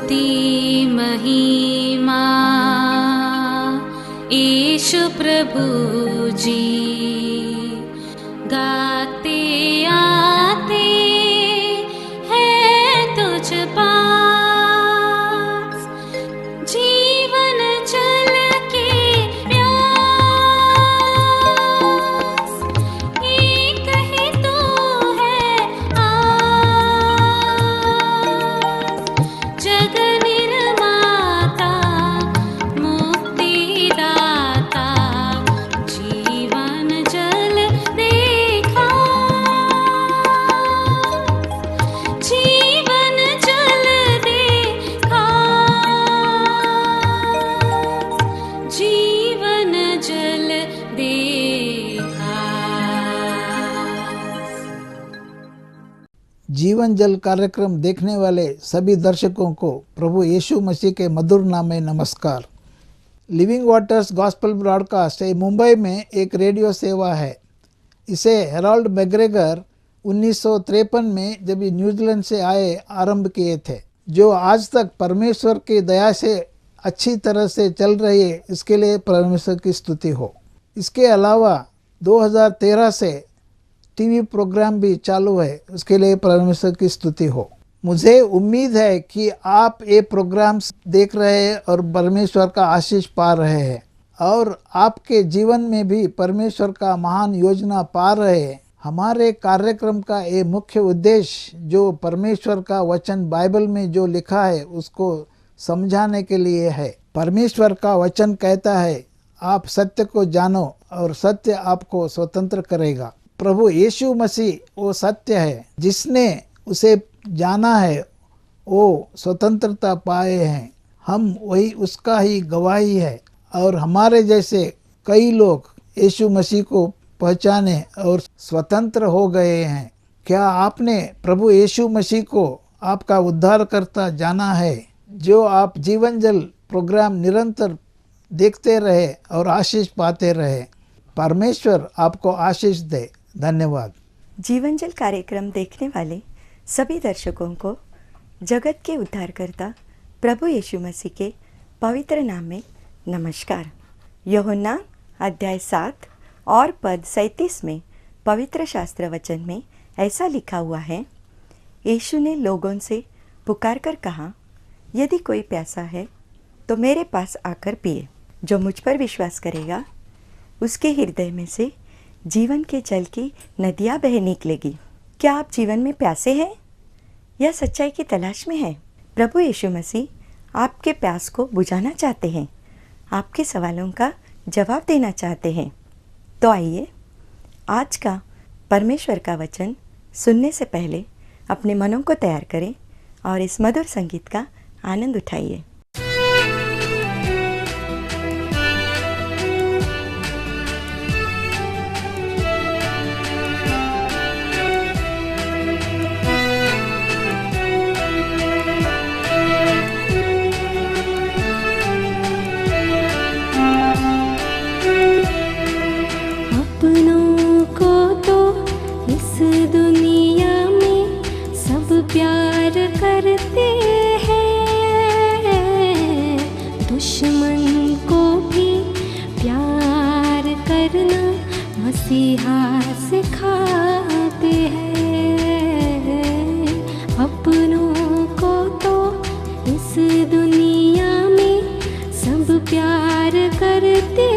स्तुति महिमा यीशु प्रभु जी, गाते आते हैं तुझ पास, जीवन जल के प्यास, एक ही तू है आस, जग निर्माता मुक्तिदाता, जीवन जल देखा, जीवन जल देखा, जीवन जल देखा। जीवन जल कार्यक्रम देखने वाले सभी दर्शकों को प्रभु यीशु मसीह के मधुर नाम में नमस्कार। Living waters gospel broadcast Mumbai में एक रेडियो सेवा है। इसे हेराल्ड मैग्रेगर 1953 में जब ये न्यूजीलैंड से आए आरंभ किए थे, जो आज तक परमेश्वर की दया से अच्छी तरह से चल रही है। इसके लिए परमेश्वर की स्तुति हो। इसके अलावा 2013 से टीवी प्रोग्राम भी चालू है, उसके लिए परमेश्वर की स्तुति हो। मुझे उम्मीद है कि आप ये प्रोग्राम्स देख रहे हैं और परमेश्वर का आशीष पा रहे हैं, और आपके जीवन में भी परमेश्वर का महान योजना पा रहे हैं। हमारे कार्यक्रम का ये मुख्य उद्देश्य जो परमेश्वर का वचन बाइबल में जो लिखा है उसको समझाने के लिए है। परमेश्वर का वचन कहता है, आप सत्य को जानो और सत्य आपको स्वतंत्र करेगा। प्रभु यीशु मसीह वो सत्य है, जिसने उसे जाना है वो स्वतंत्रता पाए हैं। हम वही उसका ही गवाही है, और हमारे जैसे कई लोग यीशु मसीह को पहचाने और स्वतंत्र हो गए हैं। क्या आपने प्रभु यीशु मसीह को आपका उद्धारकर्ता जाना है? जो आप जीवन जल प्रोग्राम निरंतर देखते रहे और आशीष पाते रहे। परमेश्वर आपको आशीष दे। धन्यवाद। जीवन जल कार्यक्रम देखने वाले सभी दर्शकों को जगत के उद्धारकर्ता प्रभु यीशु मसीह के पवित्र नाम में नमस्कार। यूहन्ना अध्याय 7 और पद 37 में पवित्र शास्त्र वचन में ऐसा लिखा हुआ है, यीशु ने लोगों से पुकार कर कहा, यदि कोई प्यासा है तो मेरे पास आकर पिए। जो मुझ पर विश्वास करेगा उसके हृदय में से जीवन के जल की नदियाँ बह निकलेगी। क्या आप जीवन में प्यासे हैं या सच्चाई की तलाश में हैं? प्रभु यीशु मसीह आपके प्यास को बुझाना चाहते हैं, आपके सवालों का जवाब देना चाहते हैं। तो आइए आज का परमेश्वर का वचन सुनने से पहले अपने मनों को तैयार करें और इस मधुर संगीत का आनंद उठाइए। प्यार करते हैं, दुश्मन को भी प्यार करना मसीहा सिखाते हैं। अपनों को तो इस दुनिया में सब प्यार करते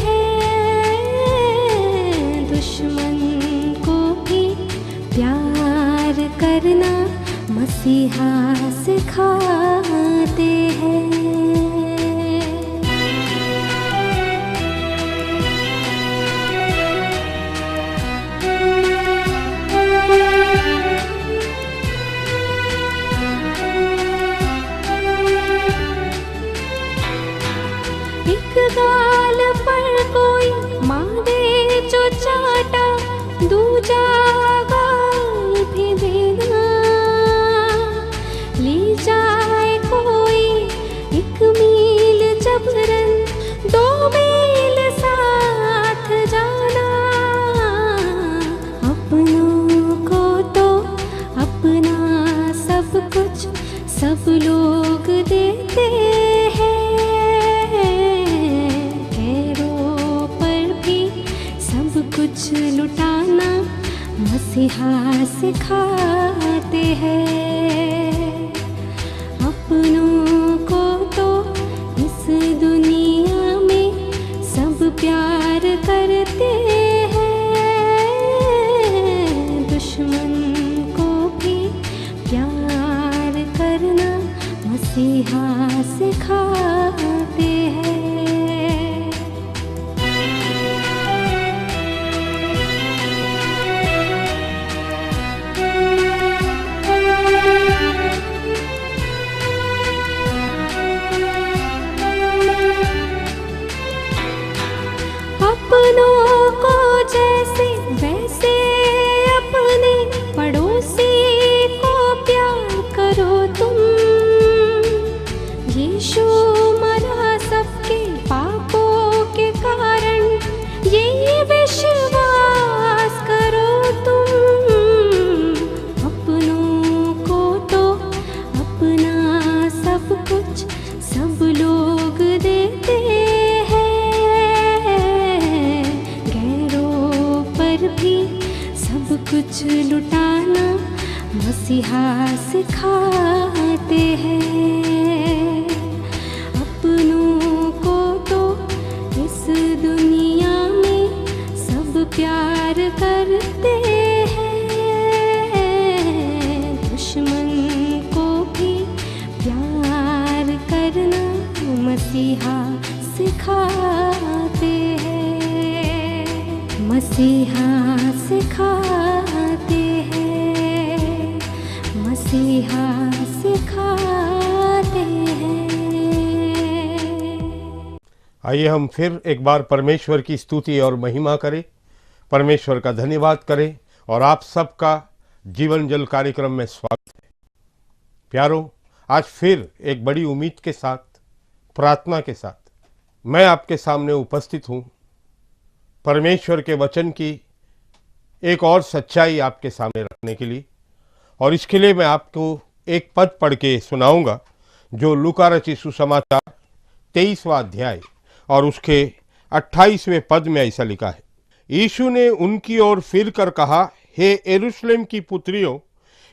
हैं, दुश्मन को भी प्यार करना मसीहा सिखाते हैं। सब लोग देते हैं, गैरों पर भी सब कुछ लुटाना मसीहा सिखाते हैं। अपनों को तो इस दुनिया में सब प्यार करते हैं, दुश्मन को भी प्यार करना मसीहा सिखाते हैं। अपनों को जैसे वैसे अपने पड़ोसी को प्यार करो तुम। यीशु मरा सबके पापों के कारण, ये विश्वास करो तुम। अपनों को तो अपना सब कुछ सब लोग देते हैं, गैरों पर भी सब कुछ लुटाना मसीहा सिखाते हैं। अपनों को तो इस दुनिया में सब प्यार करते हैं, दुश्मन को भी प्यार करना मसीहा सिखाते हैं, मसीहा सिखाते हैं, मसीहा सिखाते हैं। आइए हम फिर एक बार परमेश्वर की स्तुति और महिमा करें, परमेश्वर का धन्यवाद करें और आप सबका जीवन जल कार्यक्रम में स्वागत है। प्यारो, आज फिर एक बड़ी उम्मीद के साथ, प्रार्थना के साथ मैं आपके सामने उपस्थित हूँ, परमेश्वर के वचन की एक और सच्चाई आपके सामने रखने के लिए। और इसके लिए मैं आपको एक पद पढ़ के सुनाऊंगा जो लूका रचित सुसमाचार 23वां अध्याय और उसके 28वें पद में ऐसा लिखा है। यीशु ने उनकी ओर फिर कर कहा, हे यरूशलेम की पुत्रियों,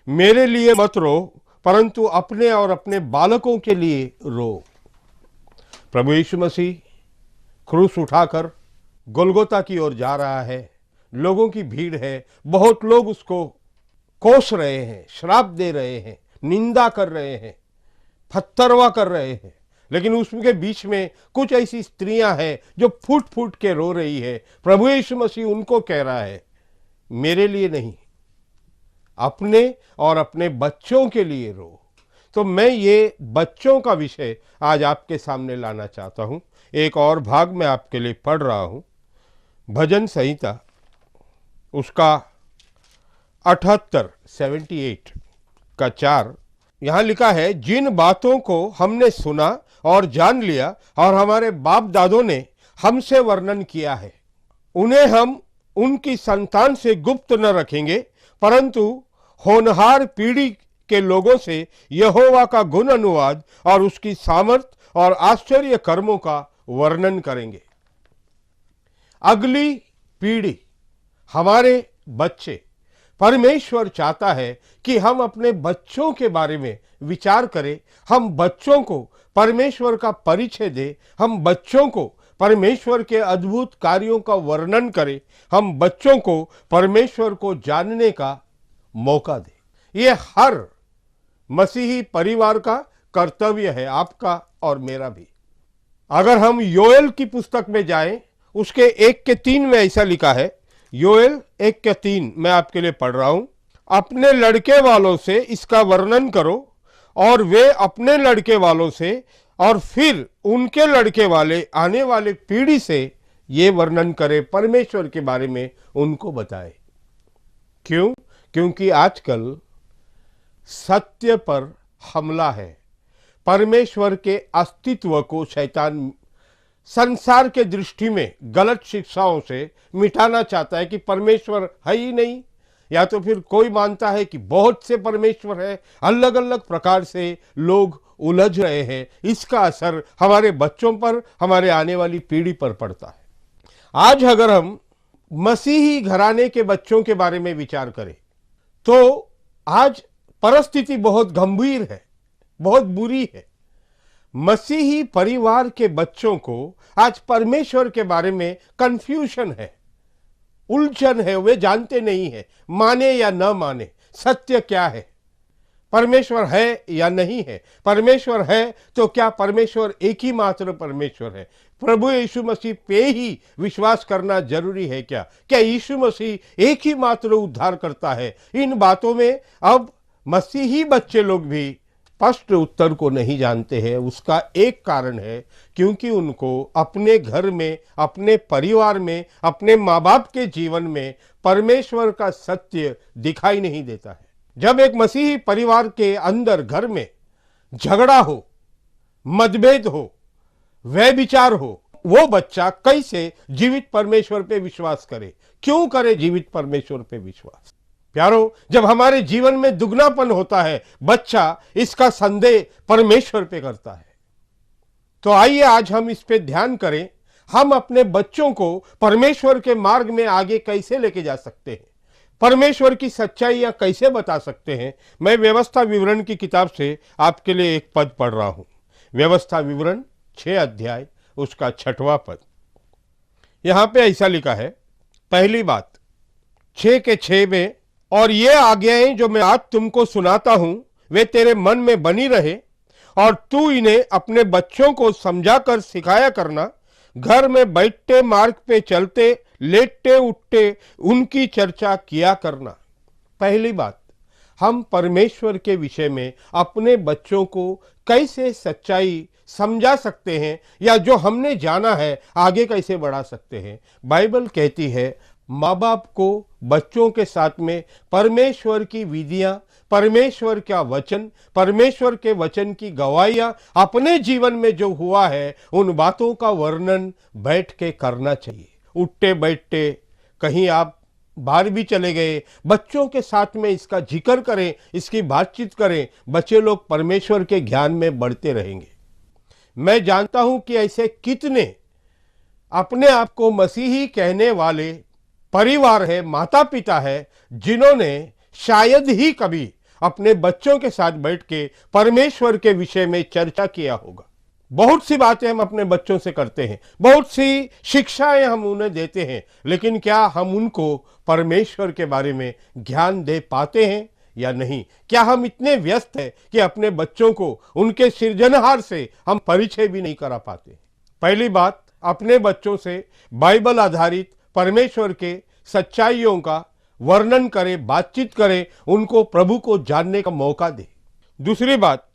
मेरे लिए मत रो, परंतु अपने और अपने बालकों के लिए रो। प्रभु यीशु मसीह क्रूस उठाकर गोलगोता की ओर जा रहा है। लोगों की भीड़ है, बहुत लोग उसको कोस रहे हैं, श्राप दे रहे हैं, निंदा कर रहे हैं, पत्थरवा कर रहे हैं, लेकिन उसके बीच में कुछ ऐसी स्त्रियां हैं जो फूट फूट के रो रही है। प्रभु यीशु मसीह उनको कह रहा है, मेरे लिए नहीं, अपने और अपने बच्चों के लिए रो। तो मैं ये बच्चों का विषय आज आपके सामने लाना चाहता हूं। एक और भाग मैं आपके लिए पढ़ रहा हूं, भजन संहिता उसका 78 का 4। यहां लिखा है, जिन बातों को हमने सुना और जान लिया और हमारे बाप दादों ने हमसे वर्णन किया है, उन्हें हम उनकी संतान से गुप्त न रखेंगे, परंतु होनहार पीढ़ी के लोगों से यहोवा का गुण अनुवाद और उसकी सामर्थ और आश्चर्य कर्मों का वर्णन करेंगे। अगली पीढ़ी, हमारे बच्चे, परमेश्वर चाहता है कि हम अपने बच्चों के बारे में विचार करें, हम बच्चों को परमेश्वर का परिचय दें, हम बच्चों को परमेश्वर के अद्भुत कार्यों का वर्णन करें, हम बच्चों को परमेश्वर को जानने का मौका दें। ये हर मसीही परिवार का कर्तव्य है, आपका और मेरा भी। अगर हम योएल की पुस्तक में जाएं, उसके 1:3 में ऐसा लिखा है, योएल 1:3 मैं आपके लिए पढ़ रहा हूं, अपने लड़के वालों से इसका वर्णन करो और वे अपने लड़के वालों से और फिर उनके लड़के वाले आने वाले पीढ़ी से ये वर्णन करें, परमेश्वर के बारे में उनको बताए। क्यों? क्योंकि आजकल सत्य पर हमला है। परमेश्वर के अस्तित्व को शैतान संसार के दृष्टि में गलत शिक्षाओं से मिटाना चाहता है कि परमेश्वर है ही नहीं, या तो फिर कोई मानता है कि बहुत से परमेश्वर है, अलग अलग प्रकार से लोग उलझ रहे हैं। इसका असर हमारे बच्चों पर, हमारे आने वाली पीढ़ी पर पड़ता है। आज अगर हम मसीही घराने के बच्चों के बारे में विचार करें तो आज परिस्थिति बहुत गंभीर है, बहुत बुरी है। मसीही परिवार के बच्चों को आज परमेश्वर के बारे में कंफ्यूजन है, उलझन है। वे जानते नहीं है, माने या न माने, सत्य क्या है, परमेश्वर है या नहीं है। परमेश्वर है तो क्या परमेश्वर एक ही मात्र परमेश्वर है? प्रभु यीशु मसीह पे ही विश्वास करना जरूरी है क्या? क्या यीशु मसीह एक ही मात्र उद्धार करता है? इन बातों में अब मसीही बच्चे लोग भी स्पष्ट उत्तर को नहीं जानते हैं। उसका एक कारण है क्योंकि उनको अपने घर में, अपने परिवार में, अपने माँ बाप के जीवन में परमेश्वर का सत्य दिखाई नहीं देता है। जब एक मसीही परिवार के अंदर, घर में झगड़ा हो, मतभेद हो, व्यभिचार हो, वो बच्चा कैसे जीवित परमेश्वर पे विश्वास करे? क्यों करे जीवित परमेश्वर पे विश्वास? प्यारो, जब हमारे जीवन में दुगनापन होता है, बच्चा इसका संदेह परमेश्वर पे करता है। तो आइए आज हम इस पे ध्यान करें। हम अपने बच्चों को परमेश्वर के मार्ग में आगे कैसे लेके जा सकते हैं, परमेश्वर की सच्चाइयां कैसे बता सकते हैं। मैं व्यवस्था विवरण की किताब से आपके लिए एक पद पढ़ रहा हूं। व्यवस्था विवरण 6 अध्याय उसका 6वां पद। यहां पे ऐसा लिखा है, पहली बात 6 के 6 में, और ये आज्ञाएं जो मैं आज तुमको सुनाता हूं वे तेरे मन में बनी रहे और तू इन्हें अपने बच्चों को समझाकर सिखाया करना। घर में बैठते, मार्ग पे चलते, लेटते उठते उनकी चर्चा किया करना। पहली बात, हम परमेश्वर के विषय में अपने बच्चों को कैसे सच्चाई समझा सकते हैं या जो हमने जाना है आगे कैसे बढ़ा सकते हैं? बाइबल कहती है माँ बाप को बच्चों के साथ में परमेश्वर की विधियां, परमेश्वर का वचन, परमेश्वर के वचन की गवाहियां, अपने जीवन में जो हुआ है उन बातों का वर्णन बैठ के करना चाहिए। उठते बैठते, कहीं आप बाहर भी चले गए, बच्चों के साथ में इसका जिक्र करें, इसकी बातचीत करें। बच्चे लोग परमेश्वर के ज्ञान में बढ़ते रहेंगे। मैं जानता हूं कि ऐसे कितने अपने आप को मसीही कहने वाले परिवार है, माता पिता है, जिन्होंने शायद ही कभी अपने बच्चों के साथ बैठ के परमेश्वर के विषय में चर्चा किया होगा। बहुत सी बातें हम अपने बच्चों से करते हैं, बहुत सी शिक्षाएं हम उन्हें देते हैं, लेकिन क्या हम उनको परमेश्वर के बारे में ज्ञान दे पाते हैं या नहीं? क्या हम इतने व्यस्त हैं कि अपने बच्चों को उनके सृजनहार से हम परिचय भी नहीं करा पाते? पहली बात, अपने बच्चों से बाइबल आधारित परमेश्वर के सच्चाइयों का वर्णन करें, बातचीत करें, उनको प्रभु को जानने का मौका दें। दूसरी बात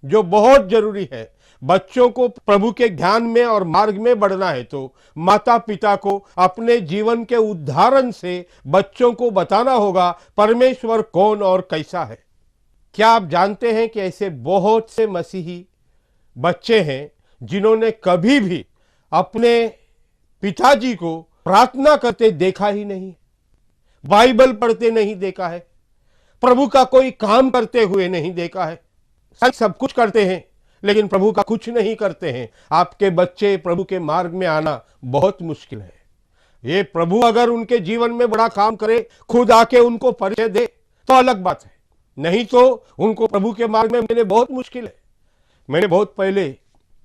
जो बहुत जरूरी है, बच्चों को प्रभु के ध्यान में और मार्ग में बढ़ना है तो माता पिता को अपने जीवन के उदाहरण से बच्चों को बताना होगा परमेश्वर कौन और कैसा है। क्या आप जानते हैं कि ऐसे बहुत से मसीही बच्चे हैं जिन्होंने कभी भी अपने पिताजी को प्रार्थना करते देखा ही नहीं, बाइबल पढ़ते नहीं देखा है, प्रभु का कोई काम करते हुए नहीं देखा है। सब कुछ करते हैं लेकिन प्रभु का कुछ नहीं करते हैं। आपके बच्चे प्रभु के मार्ग में आना बहुत मुश्किल है। ये प्रभु अगर उनके जीवन में बड़ा काम करे, खुद आके उनको परिचय दे तो अलग बात है, नहीं तो उनको प्रभु के मार्ग में मिलने बहुत मुश्किल है। मैंने बहुत पहले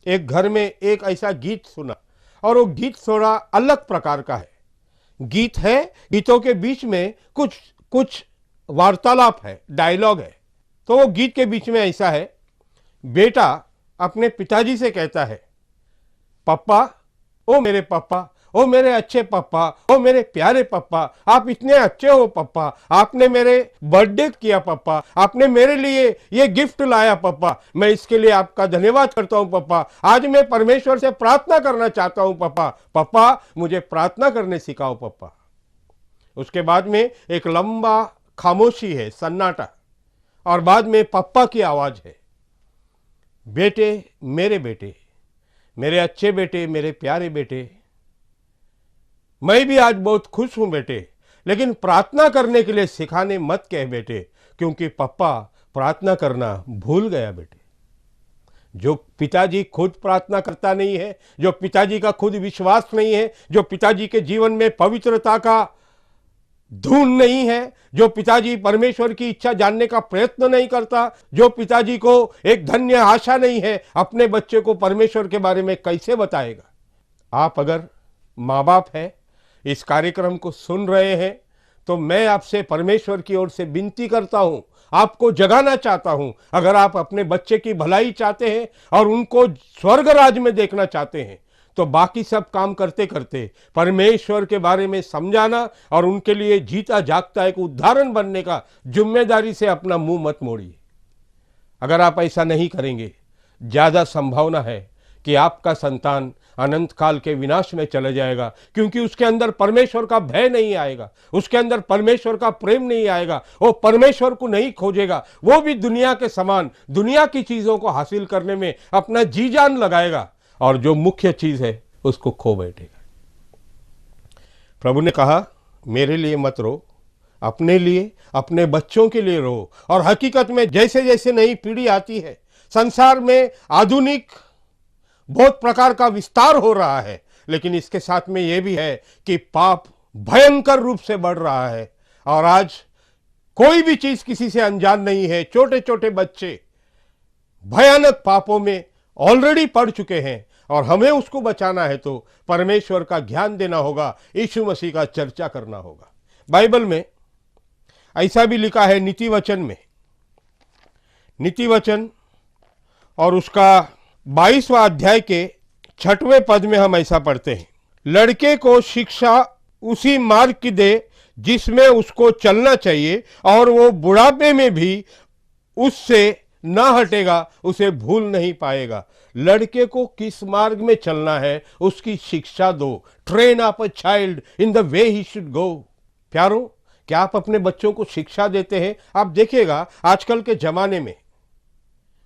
एक घर में एक ऐसा गीत सुना और वो गीत थोड़ा अलग प्रकार का है। गीत है, गीतों के बीच में कुछ वार्तालाप है, डायलॉग है। तो वो गीत के बीच में ऐसा है, बेटा अपने पिताजी से कहता है, पापा, ओ मेरे पापा, ओ मेरे अच्छे पापा, ओ मेरे प्यारे पापा, आप इतने अच्छे हो पापा, आपने मेरे बर्थडे किया पापा, आपने मेरे लिए ये गिफ्ट लाया पापा, मैं इसके लिए आपका धन्यवाद करता हूं पापा। आज मैं परमेश्वर से प्रार्थना करना चाहता हूं पापा, पापा मुझे प्रार्थना करने सिखाओ पापा। उसके बाद में एक लंबा खामोशी है, सन्नाटा, और बाद में पापा की आवाज है, बेटे, मेरे अच्छे बेटे, मेरे प्यारे बेटे, मैं भी आज बहुत खुश हूं बेटे, लेकिन प्रार्थना करने के लिए सिखाने मत कह बेटे, क्योंकि पप्पा प्रार्थना करना भूल गया बेटे। जो पिताजी खुद प्रार्थना करता नहीं है, जो पिताजी का खुद विश्वास नहीं है, जो पिताजी के जीवन में पवित्रता का धून नहीं है, जो पिताजी परमेश्वर की इच्छा जानने का प्रयत्न नहीं करता, जो पिताजी को एक धन्य आशा नहीं है, अपने बच्चे को परमेश्वर के बारे में कैसे बताएगा। आप अगर माँ बाप है, इस कार्यक्रम को सुन रहे हैं, तो मैं आपसे परमेश्वर की ओर से विनती करता हूं, आपको जगाना चाहता हूं। अगर आप अपने बच्चे की भलाई चाहते हैं और उनको स्वर्ग राज में देखना चाहते हैं, तो बाकी सब काम करते करते परमेश्वर के बारे में समझाना और उनके लिए जीता जागता एक उदाहरण बनने का जिम्मेदारी से अपना मुंह मत मोड़िए। अगर आप ऐसा नहीं करेंगे, ज्यादा संभावना है कि आपका संतान अनंत काल के विनाश में चला जाएगा, क्योंकि उसके अंदर परमेश्वर का भय नहीं आएगा, उसके अंदर परमेश्वर का प्रेम नहीं आएगा, वो परमेश्वर को नहीं खोजेगा, वो भी दुनिया के समान दुनिया की चीजों को हासिल करने में अपना जी जान लगाएगा और जो मुख्य चीज है उसको खो बैठेगा। प्रभु ने कहा, मेरे लिए मत रो, अपने लिए, अपने बच्चों के लिए रो। और हकीकत में जैसे जैसे नई पीढ़ी आती है, संसार में आधुनिक बहुत प्रकार का विस्तार हो रहा है, लेकिन इसके साथ में यह भी है कि पाप भयंकर रूप से बढ़ रहा है। और आज कोई भी चीज किसी से अनजान नहीं है। छोटे छोटे बच्चे भयानक पापों में ऑलरेडी पड़ चुके हैं और हमें उसको बचाना है तो परमेश्वर का ज्ञान देना होगा, यीशु मसीह का चर्चा करना होगा। बाइबल में ऐसा भी लिखा है, नीति वचन में, नीति वचन और उसका 22वां अध्याय के 6वें पद में हम ऐसा पढ़ते हैं, लड़के को शिक्षा उसी मार्ग की दे जिसमें उसको चलना चाहिए, और वो बुढ़ापे में भी उससे ना हटेगा, उसे भूल नहीं पाएगा। लड़के को किस मार्ग में चलना है उसकी शिक्षा दो। Train up a child in the way he should go. प्यारो, क्या आप अपने बच्चों को शिक्षा देते हैं? आप देखिएगा आजकल के जमाने में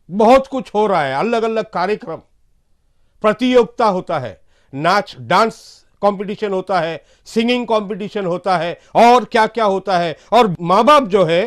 बहुत कुछ हो रहा है, अलग अलग कार्यक्रम, प्रतियोगिता होता है, नाच डांस कंपटीशन होता है, सिंगिंग कंपटीशन होता है, और क्या क्या होता है। और माँ बाप जो है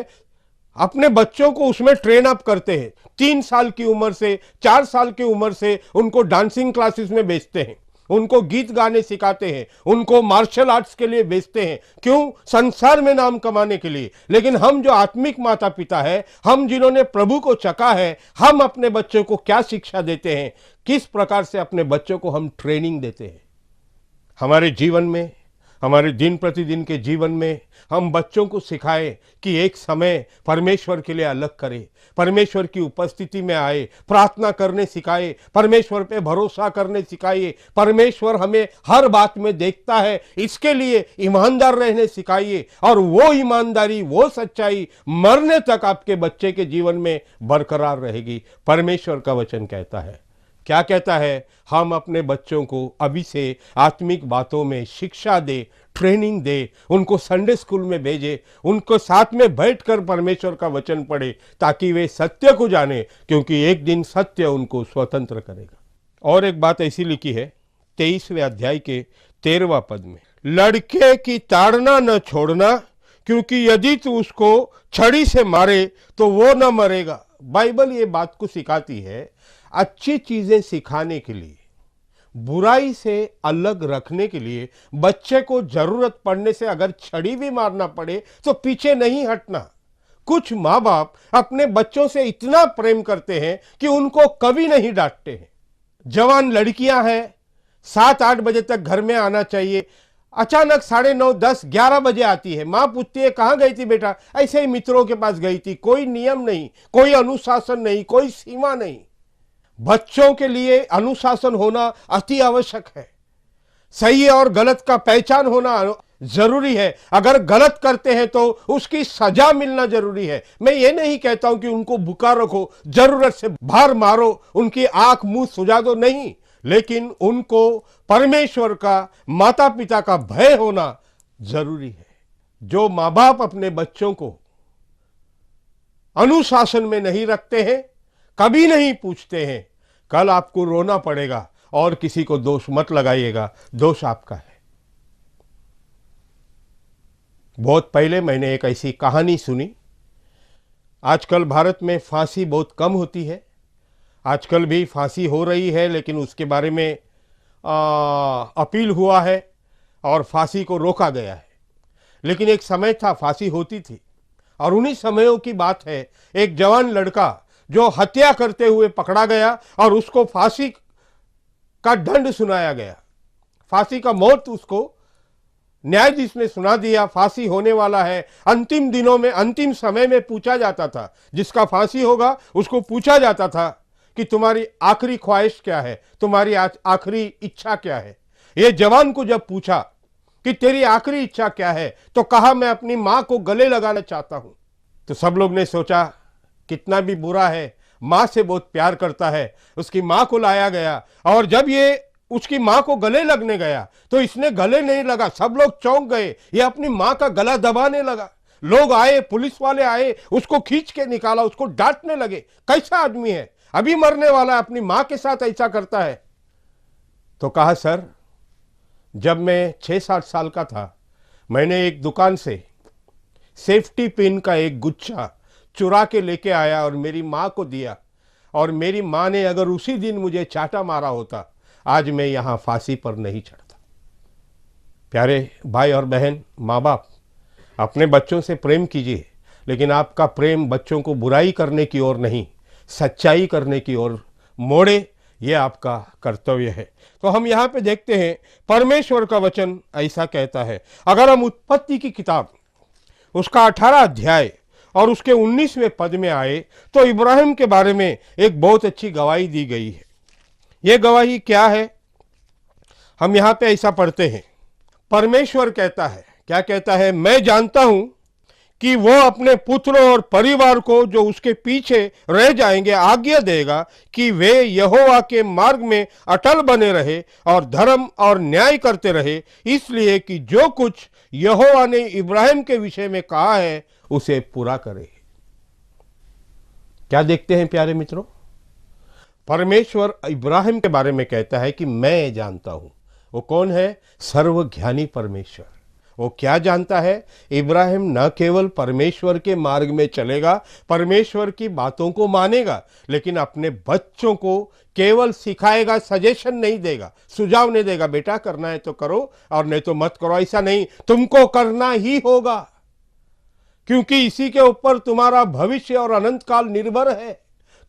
अपने बच्चों को उसमें ट्रेन अप करते हैं। 3 साल की उम्र से, 4 साल की उम्र से उनको डांसिंग क्लासेस में भेजते हैं, उनको गीत गाने सिखाते हैं, उनको मार्शल आर्ट्स के लिए भेजते हैं। क्यों? संसार में नाम कमाने के लिए। लेकिन हम जो आत्मिक माता पिता है, हम जिन्होंने प्रभु को चखा है, हम अपने बच्चों को क्या शिक्षा देते हैं? किस प्रकार से अपने बच्चों को हम ट्रेनिंग देते हैं? हमारे जीवन में, हमारे दिन प्रतिदिन के जीवन में हम बच्चों को सिखाएं कि एक समय परमेश्वर के लिए अलग करें, परमेश्वर की उपस्थिति में आए, प्रार्थना करने सिखाए, परमेश्वर पे भरोसा करने सिखाइए, परमेश्वर हमें हर बात में देखता है, इसके लिए ईमानदार रहने सिखाइए। और वो ईमानदारी, वो सच्चाई मरने तक आपके बच्चे के जीवन में बरकरार रहेगी। परमेश्वर का वचन कहता है, क्या कहता है? हम अपने बच्चों को अभी से आत्मिक बातों में शिक्षा दे, ट्रेनिंग दे, उनको संडे स्कूल में भेजे, उनको साथ में बैठकर परमेश्वर का वचन पढ़े, ताकि वे सत्य को जाने, क्योंकि एक दिन सत्य उनको स्वतंत्र करेगा। और एक बात ऐसी लिखी है 23वें अध्याय के 13वां पद में, लड़के की ताड़ना न छोड़ना, क्योंकि यदि तू उसको छड़ी से मारे तो वो न मरेगा। बाइबल ये बात को सिखाती है, अच्छी चीजें सिखाने के लिए, बुराई से अलग रखने के लिए बच्चे को जरूरत पड़ने से अगर छड़ी भी मारना पड़े तो पीछे नहीं हटना। कुछ माँ बाप अपने बच्चों से इतना प्रेम करते हैं कि उनको कभी नहीं डांटते हैं। जवान लड़कियां हैं, 7-8 बजे तक घर में आना चाहिए, अचानक 9:30, 10, 11 बजे आती है। माँ पूछती है, कहाँ गई थी बेटा? ऐसे ही मित्रों के पास गई थी। कोई नियम नहीं, कोई अनुशासन नहीं, कोई सीमा नहीं। बच्चों के लिए अनुशासन होना अति आवश्यक है। सही और गलत का पहचान होना जरूरी है। अगर गलत करते हैं तो उसकी सजा मिलना जरूरी है। मैं ये नहीं कहता हूं कि उनको भूखा रखो, जरूरत से बाहर मारो, उनकी आंख मुंह सुझा दो, नहीं, लेकिन उनको परमेश्वर का, माता पिता का भय होना जरूरी है। जो माँ बाप अपने बच्चों को अनुशासन में नहीं रखते हैं, कभी नहीं पूछते हैं, कल आपको रोना पड़ेगा। और किसी को दोष मत लगाइएगा, दोष आपका है। बहुत पहले मैंने एक ऐसी कहानी सुनी। आजकल भारत में फांसी बहुत कम होती है, आजकल भी फांसी हो रही है, लेकिन उसके बारे में अपील हुआ है और फांसी को रोका गया है। लेकिन एक समय था फांसी होती थी, और उन्हीं समयों की बात है, एक जवान लड़का जो हत्या करते हुए पकड़ा गया और उसको फांसी का दंड सुनाया गया, फांसी का मौत उसको न्यायाधीश ने सुना दिया। फांसी होने वाला है। अंतिम दिनों में, अंतिम समय में पूछा जाता था, जिसका फांसी होगा उसको पूछा जाता था कि तुम्हारी आखिरी ख्वाहिश क्या है, तुम्हारी आखिरी इच्छा क्या है। ये जवान को जब पूछा कि तेरी आखिरी इच्छा क्या है, तो कहा मैं अपनी मां को गले लगाना चाहता हूं। तो सब लोग ने सोचा कितना भी बुरा है, मां से बहुत प्यार करता है। उसकी मां को लाया गया, और जब ये उसकी मां को गले लगने गया तो इसने गले नहीं लगा। सब लोग चौंक गए, ये अपनी मां का गला दबाने लगा। लोग आए, पुलिस वाले आए, उसको खींच के निकाला, उसको डांटने लगे, कैसा आदमी है, अभी मरने वाला, अपनी मां के साथ ऐसा करता है। तो कहा सर, जब मैं 6-7 साल का था, मैंने एक दुकान से सेफ्टी पिन का एक गुच्छा चुरा के लेके आया और मेरी मां को दिया, और मेरी मां ने अगर उसी दिन मुझे चाटा मारा होता, आज मैं यहां फांसी पर नहीं चढ़ता। प्यारे भाई और बहन, माँ बाप, अपने बच्चों से प्रेम कीजिए, लेकिन आपका प्रेम बच्चों को बुराई करने की ओर नहीं, सच्चाई करने की ओर मोड़े, ये आपका कर्तव्य है। तो हम यहाँ पे देखते हैं, परमेश्वर का वचन ऐसा कहता है। अगर हम उत्पत्ति की किताब उसका 18 अध्याय और उसके 19वें पद में आए, तो इब्राहिम के बारे में एक बहुत अच्छी गवाही दी गई है। ये गवाही क्या है? हम यहाँ पे ऐसा पढ़ते हैं, परमेश्वर कहता है, क्या कहता है? मैं जानता हूं कि वो अपने पुत्रों और परिवार को जो उसके पीछे रह जाएंगे आज्ञा देगा कि वे यहोवा के मार्ग में अटल बने रहे और धर्म और न्याय करते रहे, इसलिए कि जो कुछ यहोवा ने इब्राहिम के विषय में कहा है उसे पूरा करे। क्या देखते हैं प्यारे मित्रों? परमेश्वर इब्राहिम के बारे में कहता है कि मैं जानता हूं। वो कौन है? सर्वज्ञानी परमेश्वर। वो क्या जानता है? इब्राहिम न केवल परमेश्वर के मार्ग में चलेगा, परमेश्वर की बातों को मानेगा, लेकिन अपने बच्चों को केवल सिखाएगा, सजेशन नहीं देगा, सुझाव नहीं देगा, बेटा करना है तो करो और नहीं तो मत करो। ऐसा नहीं, तुमको करना ही होगा, क्योंकि इसी के ऊपर तुम्हारा भविष्य और अनंत काल निर्भर है।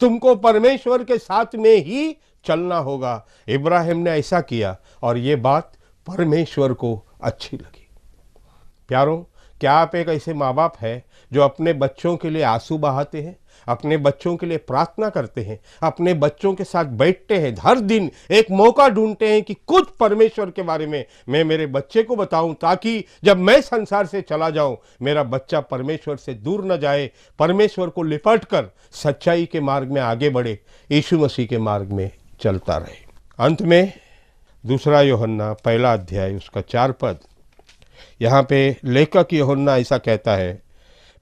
तुमको परमेश्वर के साथ में ही चलना होगा। इब्राहिम ने ऐसा किया और ये बात परमेश्वर को अच्छी लगी। प्यारों, क्या आप एक ऐसे माँ बाप हैं जो अपने बच्चों के लिए आंसू बहाते हैं, अपने बच्चों के लिए प्रार्थना करते हैं, अपने बच्चों के साथ बैठते हैं, हर दिन एक मौका ढूंढते हैं कि कुछ परमेश्वर के बारे में मैं मेरे बच्चे को बताऊं, ताकि जब मैं संसार से चला जाऊं मेरा बच्चा परमेश्वर से दूर न जाए, परमेश्वर को लिपट कर सच्चाई के मार्ग में आगे बढ़े, यीशु मसीह के मार्ग में चलता रहे। अंत में 2 यूहन्ना 1 अध्याय उसका 4 पद, यहाँ पे लेखक यूहन्ना ऐसा कहता है,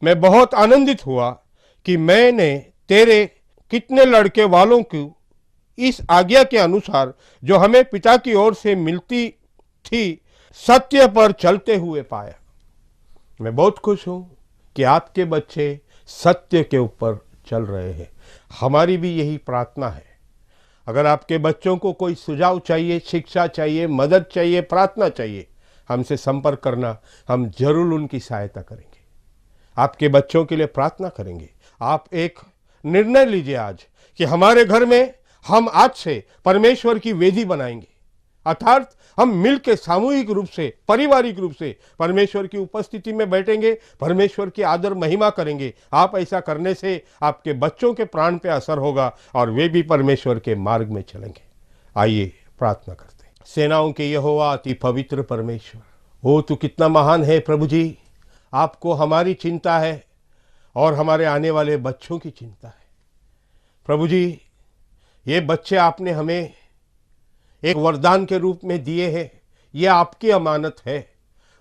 मैं बहुत आनंदित हुआ कि मैंने तेरे कितने लड़के वालों को इस आज्ञा के अनुसार जो हमें पिता की ओर से मिलती थी सत्य पर चलते हुए पाया। मैं बहुत खुश हूं कि आपके बच्चे सत्य के ऊपर चल रहे हैं। हमारी भी यही प्रार्थना है। अगर आपके बच्चों को कोई सुझाव चाहिए, शिक्षा चाहिए, मदद चाहिए, प्रार्थना चाहिए, हमसे संपर्क करना, हम जरूर उनकी सहायता करेंगे, आपके बच्चों के लिए प्रार्थना करेंगे। आप एक निर्णय लीजिए आज कि हमारे घर में हम आज से परमेश्वर की वेदी बनाएंगे, अर्थात हम मिलकर सामूहिक रूप से, पारिवारिक रूप से परमेश्वर की उपस्थिति में बैठेंगे, परमेश्वर की आदर महिमा करेंगे। आप ऐसा करने से आपके बच्चों के प्राण पे असर होगा और वे भी परमेश्वर के मार्ग में चलेंगे। आइए प्रार्थना करते हैं। सेनाओं के यहोवा अति पवित्र परमेश्वर, ओ तू कितना महान है प्रभु जी। आपको हमारी चिंता है और हमारे आने वाले बच्चों की चिंता है। प्रभु जी, ये बच्चे आपने हमें एक वरदान के रूप में दिए हैं, ये आपकी अमानत है।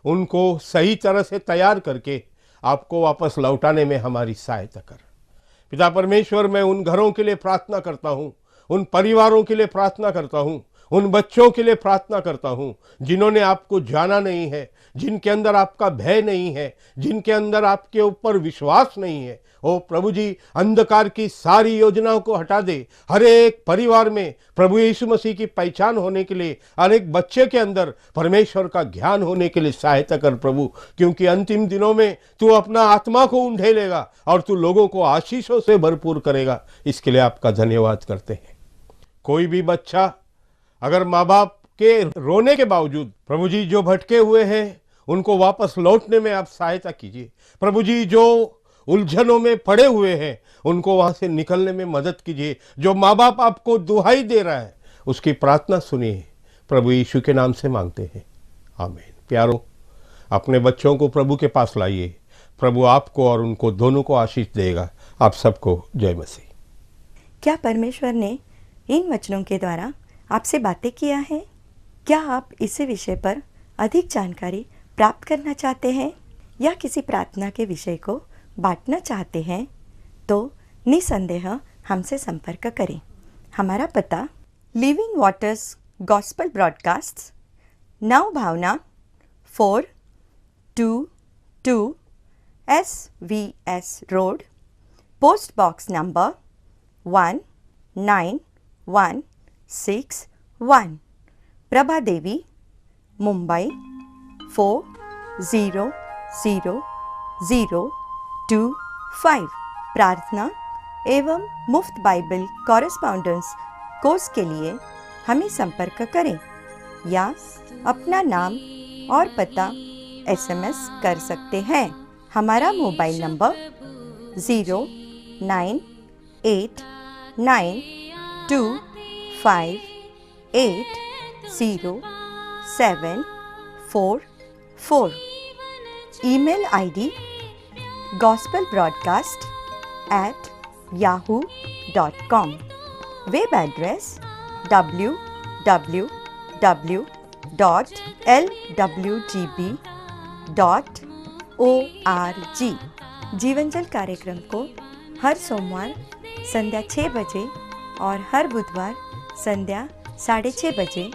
उनको सही तरह से तैयार करके आपको वापस लौटाने में हमारी सहायता कर। पिता परमेश्वर, मैं उन घरों के लिए प्रार्थना करता हूँ, उन परिवारों के लिए प्रार्थना करता हूँ, उन बच्चों के लिए प्रार्थना करता हूं जिन्होंने आपको जाना नहीं है, जिनके अंदर आपका भय नहीं है, जिनके अंदर आपके ऊपर विश्वास नहीं है। ओ प्रभु जी, अंधकार की सारी योजनाओं को हटा दे। हर एक परिवार में प्रभु यीशु मसीह की पहचान होने के लिए, हर एक बच्चे के अंदर परमेश्वर का ज्ञान होने के लिए सहायता कर प्रभु, क्योंकि अंतिम दिनों में तू अपना आत्मा को उंडेलेगा और तू लोगों को आशीषों से भरपूर करेगा। इसके लिए आपका धन्यवाद करते हैं। कोई भी बच्चा अगर माँ बाप के रोने के बावजूद प्रभु जी जो भटके हुए हैं उनको वापस लौटने में आप सहायता कीजिए। प्रभु जी जो उलझनों में पड़े हुए हैं उनको वहां से निकलने में मदद कीजिए। जो माँ बाप आपको दुहाई दे रहा है उसकी प्रार्थना सुनिए। प्रभु यीशु के नाम से मांगते हैं, आमीन। प्यारों, अपने बच्चों को प्रभु के पास लाइए। प्रभु आपको और उनको दोनों को आशीष देगा। आप सबको जय मसीह। क्या परमेश्वर ने इन वचनों के द्वारा आपसे बातें किया है? क्या आप इसी विषय पर अधिक जानकारी प्राप्त करना चाहते हैं या किसी प्रार्थना के विषय को बांटना चाहते हैं? तो निसंदेह हमसे संपर्क करें। हमारा पता living waters gospel broadcast, Nav Bhavna 422 SVS road, post box number 19161, Prabha Devi, Mumbai 400025। प्रार्थना एवं मुफ्त बाइबल कॉरेस्पॉन्डेंस कोर्स के लिए हमें संपर्क करें या अपना नाम और पता SMS कर सकते हैं। हमारा mobile number 09892580744। Email ID gospelbroadcast@yahoo.com। Web address www.lwgb.org। जीवनजल कार्यक्रम को हर सोमवार संध्या 6 बजे और हर बुधवार संध्या 6:30 बजे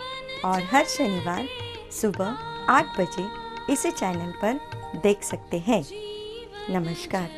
और हर शनिवार सुबह 8 बजे इसी चैनल पर देख सकते हैं। नमस्कार।